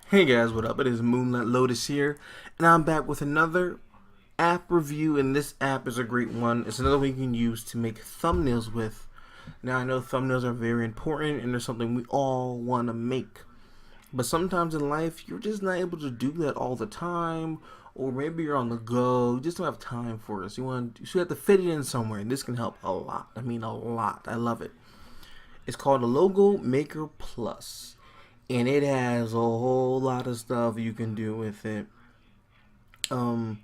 Hey guys, what up? It is Moonlight Lotus here, and I'm back with another app review, and this app is a great one. It's another one you can use to make thumbnails with. Now, I know thumbnails are very important, and they're something we all want to make. But sometimes in life, you're just not able to do that all the time, or maybe you're on the go, you just don't have time for it. So you have to fit it in somewhere, and this can help a lot. I mean, a lot. I love it. It's called a Logo Maker Plus, and it has a whole lot of stuff you can do with it. Um,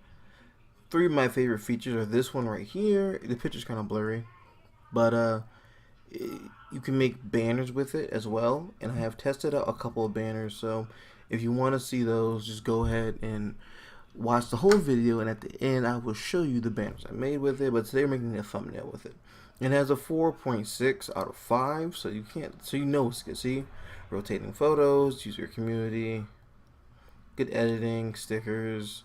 Three of my favorite features are this one right here. The picture's kind of blurry, but you can make banners with it as well. And I have tested out a couple of banners, so if you want to see those, just go ahead and watch the whole video. And at the end, I will show you the banners I made with it. But today, we're making a thumbnail with it. It has a 4.6 out of 5, so you know it's good. See, rotating photos, user community, good editing, stickers,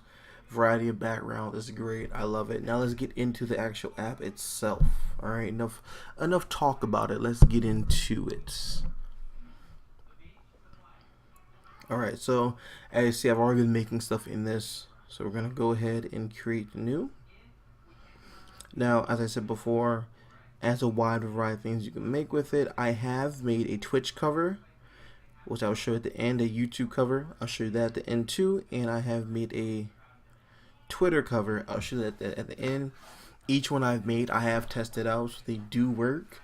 variety of background is great. I love it. Now let's get into the actual app itself. All right, enough talk about it. Let's get into it. All right, so as you see, I've already been making stuff in this, so we're gonna go ahead and create new. Now, as I said before, as a wide variety of things you can make with it. I have made a Twitch cover, which I'll show at the end, a YouTube cover. I'll show you that at the end too, and I have made a Twitter cover. I'll show you that at the end. Each one I've made, I have tested out, so they do work.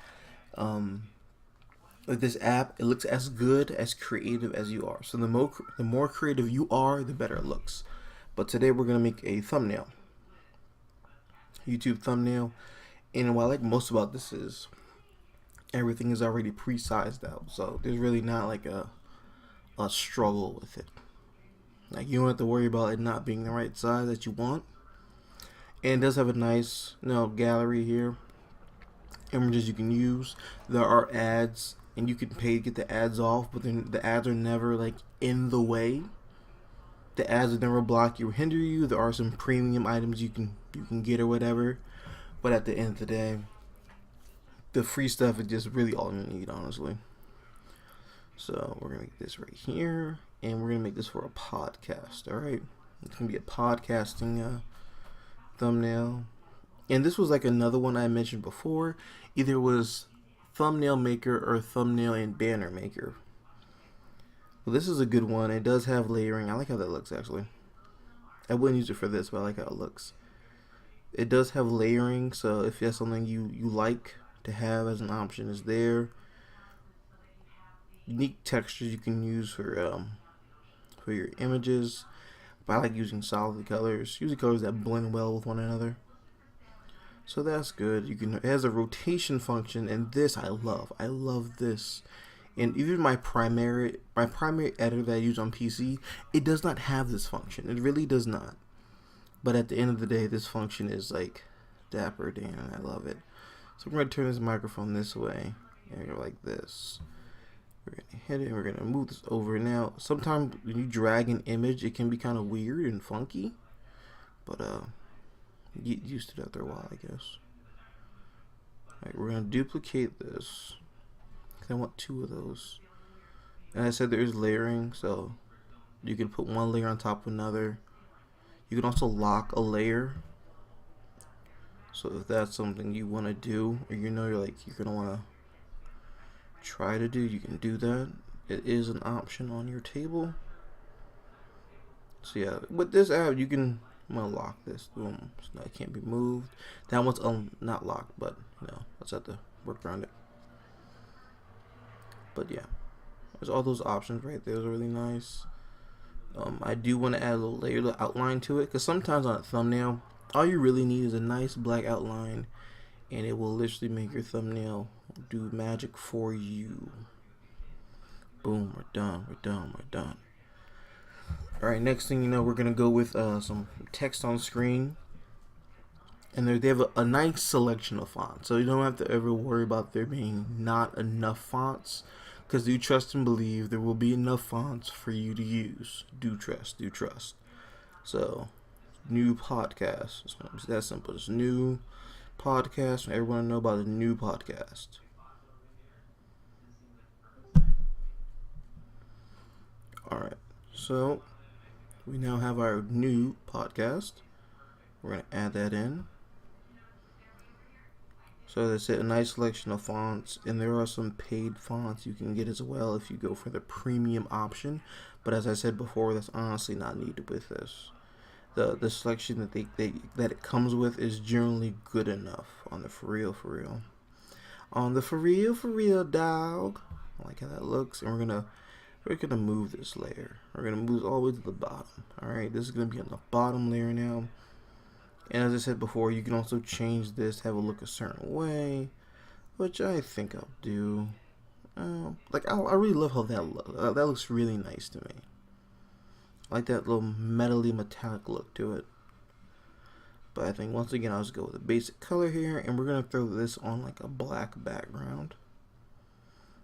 With this app, it looks as good, as creative as you are. So the more creative you are, the better it looks. But today we're gonna make a thumbnail, YouTube thumbnail. And what I like most about this is everything is already pre-sized out, so there's really not like a struggle with it. Like, you don't have to worry about it not being the right size that you want. And it does have a nice, gallery here, images you can use. There are ads, and you can pay to get the ads off, but then the ads are never like in the way. The ads will never block you or hinder you. There are some premium items you can get or whatever, but at the end of the day, the free stuff is just really all you need, honestly. So we're gonna make this right here, and we're gonna make this for a podcast. All right, it's gonna be a podcasting thumbnail. And this was like another one I mentioned before. Either it was thumbnail maker or thumbnail and banner maker. Well, this is a good one. It does have layering. I like how that looks, actually. I wouldn't use it for this, but I like how it looks. It does have layering, so if that's something you like to have as an option, is there. Unique textures you can use for your images. But I like using solid colors, usually colors that blend well with one another. So that's good. It has a rotation function, and this I love. I love this. And even my primary editor that I use on PC, it does not have this function. It really does not. But at the end of the day, this function is like dapper Dan, and I love it. So we're going to turn this microphone this way, and go like this. We're going to hit it, and we're going to move this over. Now, sometimes when you drag an image, it can be kind of weird and funky. But, get used to that after a while, I guess. Alright, we're going to duplicate this. I want two of those. And I said there is layering, so you can put one layer on top of another. You can also lock a layer. So if that's something you want to do, or you're gonna want to try to do, you can do that. It is an option on your table. So yeah, with this app, I'm gonna lock this. Boom, so it can't be moved. That one's not locked, but let's have to work around it. But yeah, there's all those options right there. Those are really nice. I do want to add a little layer outline to it, because sometimes on a thumbnail, all you really need is a nice black outline, and it will literally make your thumbnail do magic for you. Boom, we're done. Alright, next thing you know, we're going to go with some text on screen. And they have a nice selection of fonts, so you don't have to ever worry about there being not enough fonts, because do trust and believe there will be enough fonts for you to use. Do trust. So, new podcast. It's that simple. It's new podcast. Everyone know about the new podcast. Alright, So we now have our new podcast. We're going to add that in. So that's it, a nice selection of fonts, and there are some paid fonts you can get as well if you go for the premium option. But as I said before, that's honestly not needed with this. The selection that it comes with is generally good enough on the for real. On the for real dog. I like how that looks, and we're gonna move this layer. We're gonna move all the way to the bottom. All right, this is gonna be on the bottom layer now. And as I said before, you can also change this, have it look a certain way, which I think I'll do. I really love how that looks. That looks really nice to me. I like that little metally metallic look to it. But I think once again I'll just go with a basic color here, and we're gonna throw this on like a black background,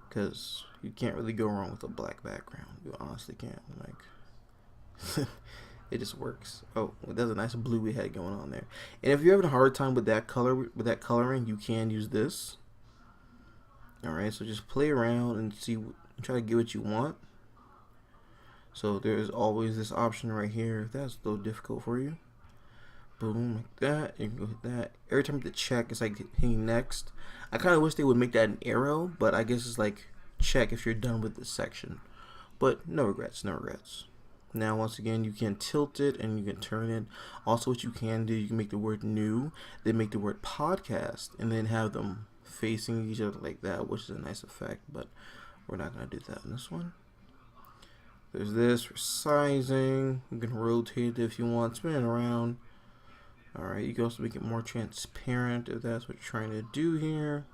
because you can't really go wrong with a black background. You honestly can't. Like, it just works. Oh, there's a nice blue we had going on there. And if you're having a hard time with that color, with that coloring, you can use this. All right, so just play around and see, try to get what you want. So there's always this option right here if that's a little difficult for you. Boom, like that. You can go hit that. Every time you hit the check, it's like hitting next. I kind of wish they would make that an arrow, but I guess it's like check if you're done with this section. But no regrets, no regrets. Now, once again, you can tilt it and you can turn it. Also, what you can do, you can make the word new, then make the word podcast, and then have them facing each other like that, which is a nice effect, but we're not going to do that in this one. There's this for sizing. You can rotate it if you want, spin it around. Alright, you can also make it more transparent if that's what you're trying to do here.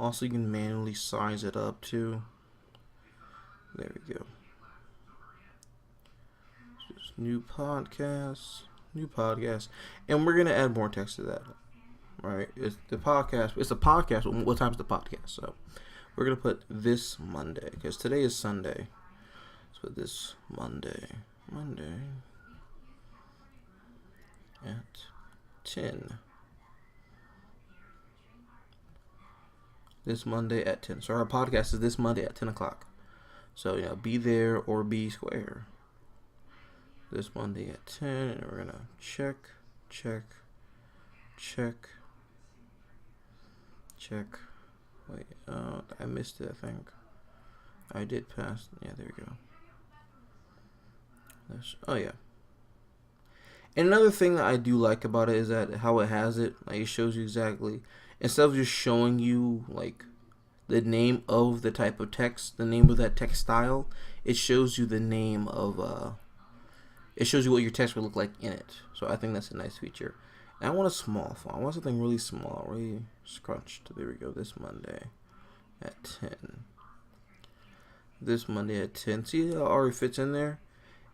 Also, you can manually size it up too. There we go. Just new podcast, and we're gonna add more text to that. Right, it's the podcast. It's a podcast. What time is the podcast? So we're gonna put this Monday because today is Sunday. So this Monday at 10. This Monday at 10. So our podcast is this Monday at 10 o'clock. So, be there or be square. This Monday at 10, and we're going to check. Wait, I missed it, I think. I did pass. Yeah, there we go. Oh, yeah. And another thing that I do like about it is that how it has it, like it shows you exactly, instead of just showing you like the name of the type of text, the name of that text style, it shows you the name of, it shows you what your text would look like in it. So I think that's a nice feature. And I want a small font. I want something really small, really scrunched. There we go, this Monday at 10. This Monday at 10. See how it already fits in there?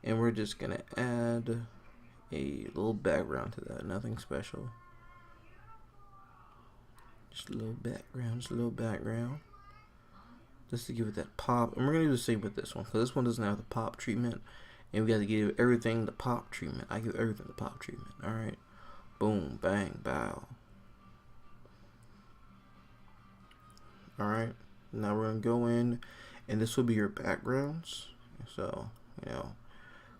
And we're just going to add a little background to that, nothing special. Just a little background. Just to give it that pop. And we're going to do the same with this one, because this one doesn't have the pop treatment. And we got to give everything the pop treatment. I give everything the pop treatment. Alright. Boom, bang, bow. Alright. Now we're going to go in, and this will be your backgrounds. So,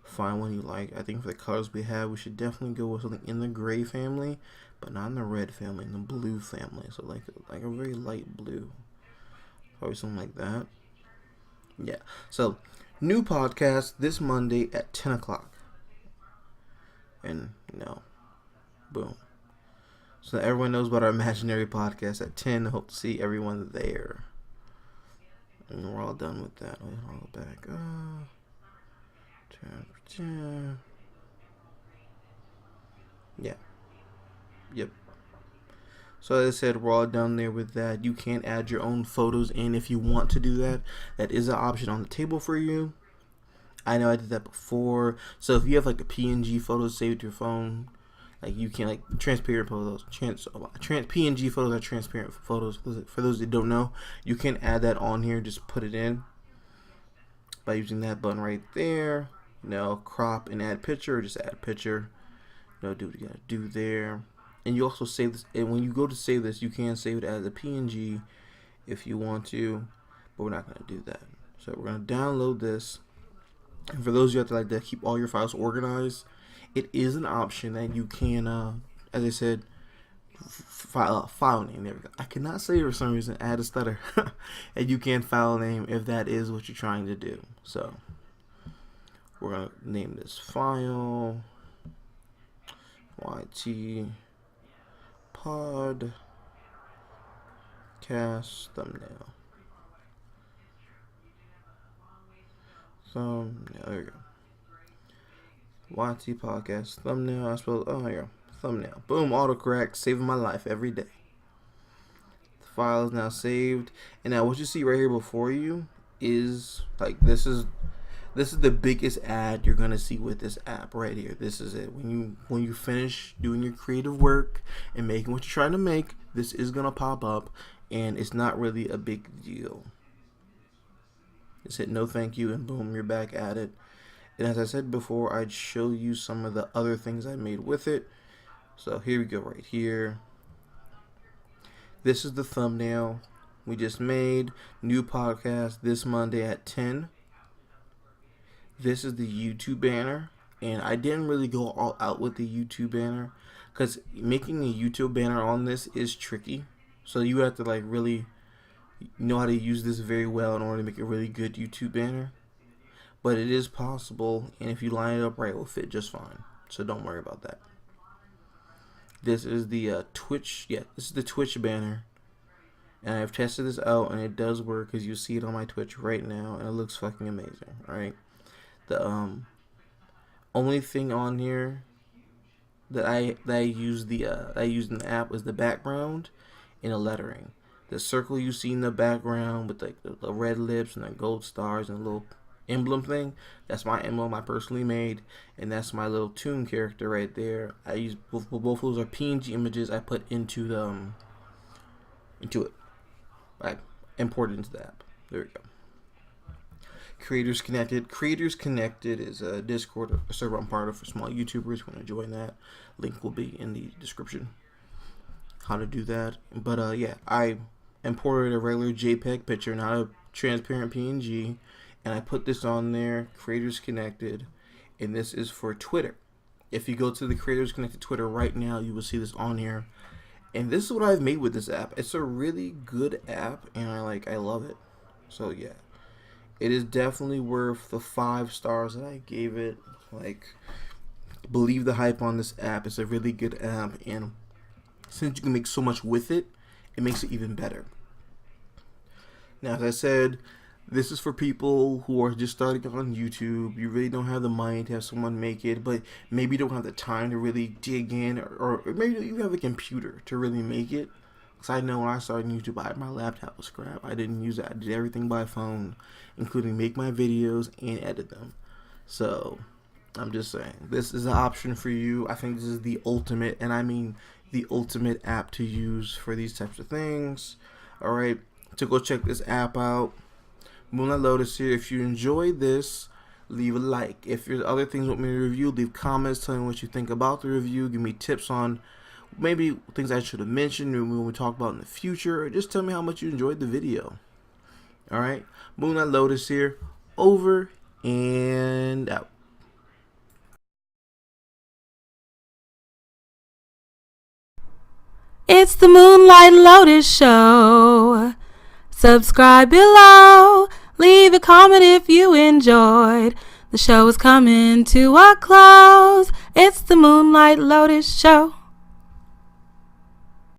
find one you like. I think for the colors we have, we should definitely go with something in the gray family, but not in the red family, in the blue family. So like a very light blue, probably something like that. Yeah. So new podcast this Monday at 10 o'clock, and boom. So everyone knows about our imaginary podcast at 10. I hope to see everyone there. And we're all done with that. I'll go back. Yeah. Yep. So as I said, we're all done there with that. You can add your own photos in if you want to do that. That is an option on the table for you. I know I did that before. So if you have like a PNG photo saved to your phone, like you can transparent photos. PNG photos are transparent photos. For those that don't know, you can add that on here. Just put it in by using that button right there. Crop and add picture, or just add picture. Do what you gotta do there. And you also save this, and when you go to save this, you can save it as a PNG if you want to, but we're not gonna do that. So we're gonna download this, And for those of you out there like to keep all your files organized, it is an option that you can, as I said, file name. There we go. I cannot say it for some reason. I had a stutter. And you can file name if that is what you're trying to do. So we're gonna name this file YT podcast thumbnail. There we go. YT podcast thumbnail. I spelled. Oh, here we go. Thumbnail. Boom. Autocorrect. Saving my life every day. The file is now saved. And now what you see right here before you is like this is the biggest ad you're gonna see with this app right here. This is it. When you finish doing your creative work and making what you're trying to make, this is gonna pop up, and it's not really a big deal. Just hit no thank you, and boom, you're back at it. And as I said before, I'd show you some of the other things I made with it. So here we go right here. This is the thumbnail we just made. New podcast this Monday at 10. This is the YouTube banner. And I didn't really go all out with the YouTube banner, because making a YouTube banner on this is tricky. So you have to like really know how to use this very well in order to make a really good YouTube banner. But it is possible, and if you line it up right, it will fit just fine. So don't worry about that. This is the Twitch. Yeah, this is the Twitch banner, and I've tested this out, and it does work, because you see it on my Twitch right now, and it looks fucking amazing. All right. The only thing on here that I use in the app is the background and the lettering. The circle you see in the background with like the red lips and the gold stars and a little emblem thing, that's my emblem I personally made, and that's my little Toon character right there. I use both of those are PNG images I put into the into it. I imported into the app. There we go. Creators Connected. Creators Connected is a Discord server I'm part of for small YouTubers who want to join that. Link will be in the description. How to do that. But yeah, I imported a regular JPEG picture, not a transparent PNG, and I put this on there, Creators Connected, and this is for Twitter. If you go to the Creators Connected Twitter right now, you will see this on here. And this is what I've made with this app. It's a really good app, and I love it. So yeah, it is definitely worth the 5 stars that I gave it. Like, believe the hype on this app. It's a really good app, and since you can make so much with it, it makes it even better. Now, as I said, this is for people who are just starting on YouTube. You really don't have the money to have someone make it, but maybe you don't have the time to really dig in, or maybe you have a computer to really make it. Because I know when I started YouTube, my laptop was crap. I didn't use it. I did everything by phone, including make my videos and edit them. So I'm just saying, this is an option for you. I think this is the ultimate, and I mean the ultimate app to use for these types of things. Alright, so go check this app out. Moonlight Lotus here. If you enjoyed this, leave a like. If there's other things you want me to review, leave comments telling me what you think about the review. Give me tips on maybe things I should have mentioned when we talk about in the future, or just tell me how much you enjoyed the video. Alright, Moonlight Lotus here. Over and out. It's the Moonlight Lotus Show. Subscribe below. Leave a comment if you enjoyed. The show is coming to a close. It's the Moonlight Lotus Show.